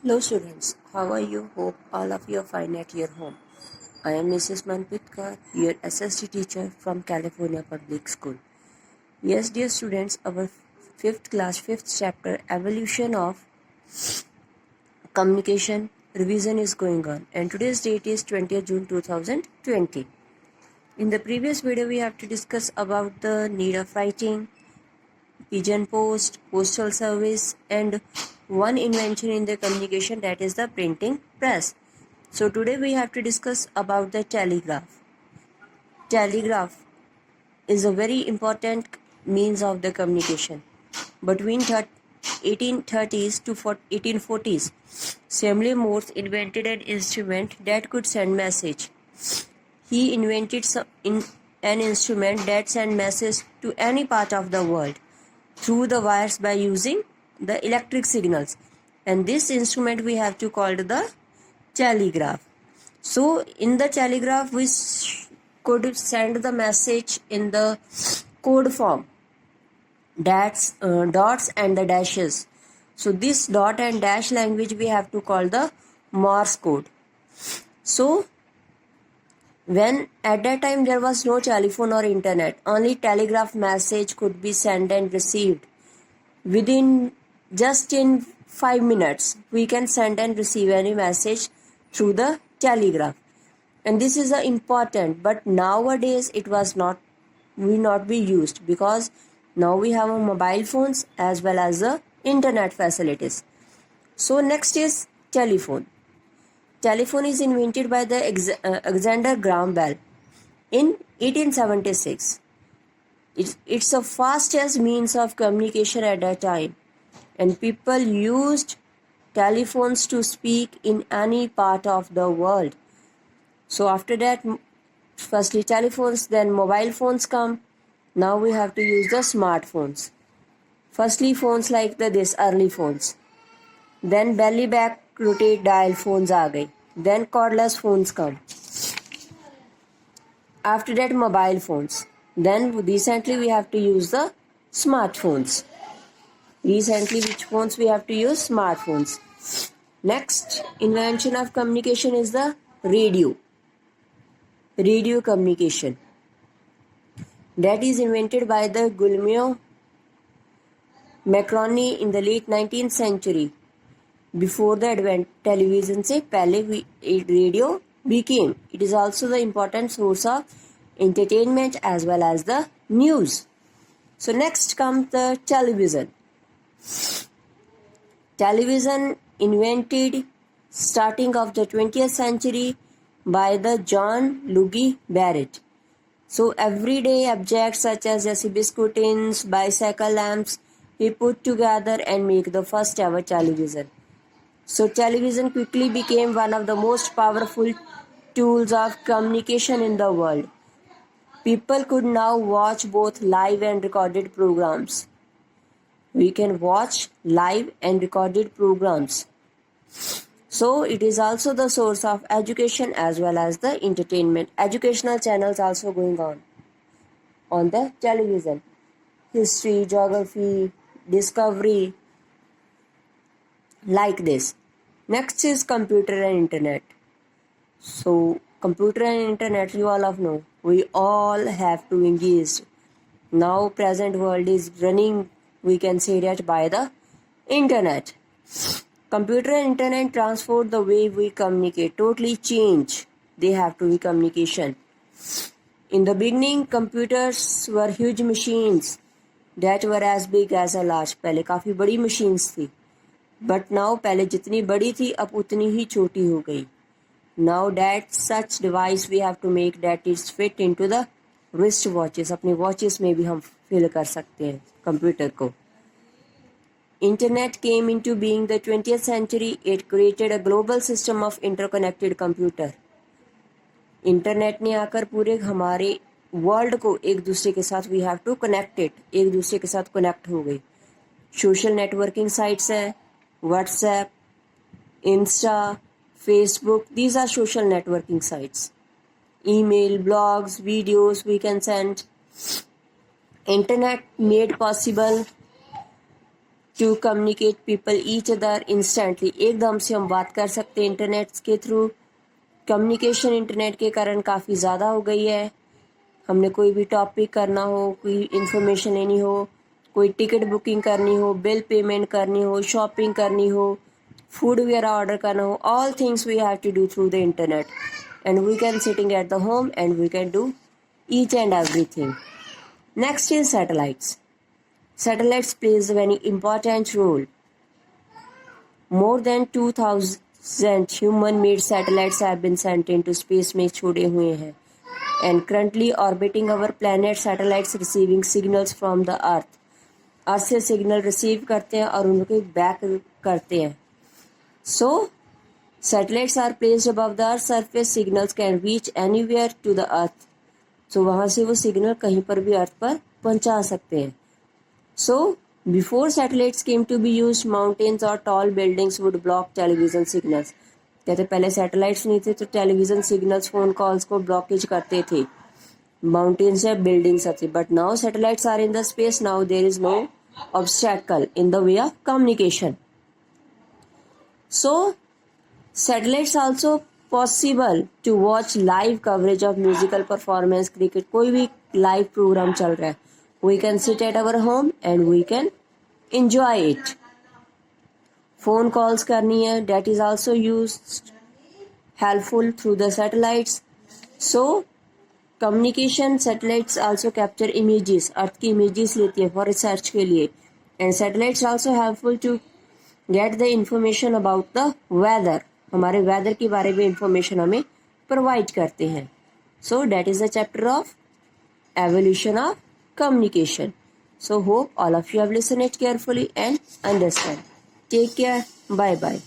Hello students, how are you? Hope all of you are fine at your home. I am Mrs. Manpitkar, your SST teacher from California Public School. Yes, dear students, our 5th class, 5th chapter, Evolution of Communication revision is going on, and today's date is 20th June 2020. In the previous video, we have to discuss about the need of writing, pigeon post, postal service, and one invention in the communication, that is the printing press. So today we have to discuss about the telegraph. Telegraph is a very important means of the communication. Between 1830s to 1840s, Samuel Morse invented an instrument that could send message. He invented an instrument that sent message to any part of the world through the wires by using the electric signals, and this instrument we have to call the telegraph. So in the telegraph we could send the message in the code form, that's dots and the dashes. So this dot and dash language we have to call the Morse code. So when at that time there was no telephone or internet, only telegraph message could be sent and received within just in 5 minutes. We can send and receive any message through the telegraph, and this is important. But nowadays it will not be used, because now we have a mobile phones as well as the internet facilities. So next is telephone. Telephone is invented by the Alexander Graham Bell in 1876. It's the fastest means of communication at that time, and people used telephones to speak in any part of the world. So after that, firstly telephones, then mobile phones come. Now we have to use the smartphones. Firstly phones like this early phones, then belly back rotate dial phones aa gayi, then cordless phones come. After that mobile phones, then recently we have to use the smartphones. Recently which phones we have to use? Smartphones. Next invention of communication is the radio. Radio communication, that is invented by the Guglielmo Marconi in the late 19th century. Before the advent television से पहले radio became. It is also the important source of entertainment as well as the news. So next comes the television. Television invented starting of the 20th century by the John Logie Barrett. So everyday objects such as biscuit tins, bicycle lamps, he put together and make the first ever television. So television quickly became one of the most powerful tools of communication in the world. People could now watch both live and recorded programs. We can watch live and recorded programs. So it is also the source of education as well as the entertainment. Educational channels also going on the television. History, geography, discovery, like this. Next is computer and internet. So computer and internet, you all of know, we all have to engage. Now present world is running, we can say that, by the internet. Computer and internet transform the way we communicate, totally change. They have to be communication. In the beginning, computers were huge machines that were as big as a large. पहले काफ़ी बड़ी machines थी. But now पहले जितनी बड़ी थी अब उतनी ही छोटी हो गई. Now that such device we have to make that is fit into the wrist watches. अपने watches में भी हम fill कर सकते हैं computer को. Internet came into being the 20th century. It created a global system of interconnected computer. Internet ने आकर पूरे हमारे वर्ल्ड को एक दूसरे के साथ we have to connect it, एक दूसरे के साथ कनेक्ट हो गई. सोशल नेटवर्किंग साइट्स हैं, WhatsApp, Insta, Facebook, these are social networking sites. Email, blogs, videos we can send. Internet made possible to communicate people each other instantly, एकदम से हम बात कर सकते हैं इंटरनेट के थ्रू। कम्युनिकेशन इंटरनेट के कारण काफ़ी ज़्यादा हो गई है। हमने कोई भी टॉपिक करना हो, कोई इन्फॉर्मेशन लेनी हो, कोई टिकट बुकिंग करनी हो, बिल पेमेंट करनी हो, शॉपिंग करनी हो, फूड वगैरह ऑर्डर करना हो, all things we have to do through the internet and we can sitting at the home and we can do each and everything. Next is satellites. Satellites plays a very important role. More than 2000 human-made satellites have been sent into space में छोड़े हुए हैं and currently orbiting our planet. Satellites receiving signals from the Earth. अर्थ से signal receive करते हैं और उनको back करते हैं. So satellites are placed above the Earth surface. Signals can reach anywhere to the Earth. सो वहाँ से वो सिग्नल कहीं पर भी अर्थ पर पहुँचा सकते हैं. So before satellites came to be use, mountains और tall buildings would block television signals. कहते पहले सैटेलाइट्स नहीं थे तो टेलीविजन सिग्नल्स, फोन कॉल्स को ब्लॉकेज करते थे, माउंटेन्स या बिल्डिंग्स थे. But now satellites are in the space. Now there is no obstacle in the way of communication. So satellites also possible to watch live coverage of musical performance, cricket, कोई भी live programme चल रहा है, we can sit at our home and we can enjoy it. Phone calls करनी है, that is also used helpful through the satellites. So communication, satellites also capture images, earth की images लेती है for research के लिए. And satellites also helpful to get the information about the weather, हमारे weather के बारे में इंफॉर्मेशन हमें प्रोवाइड करते हैं. So that is the chapter of evolution of communication. So hope all of you have listened it carefully and understand. Take care. Bye bye.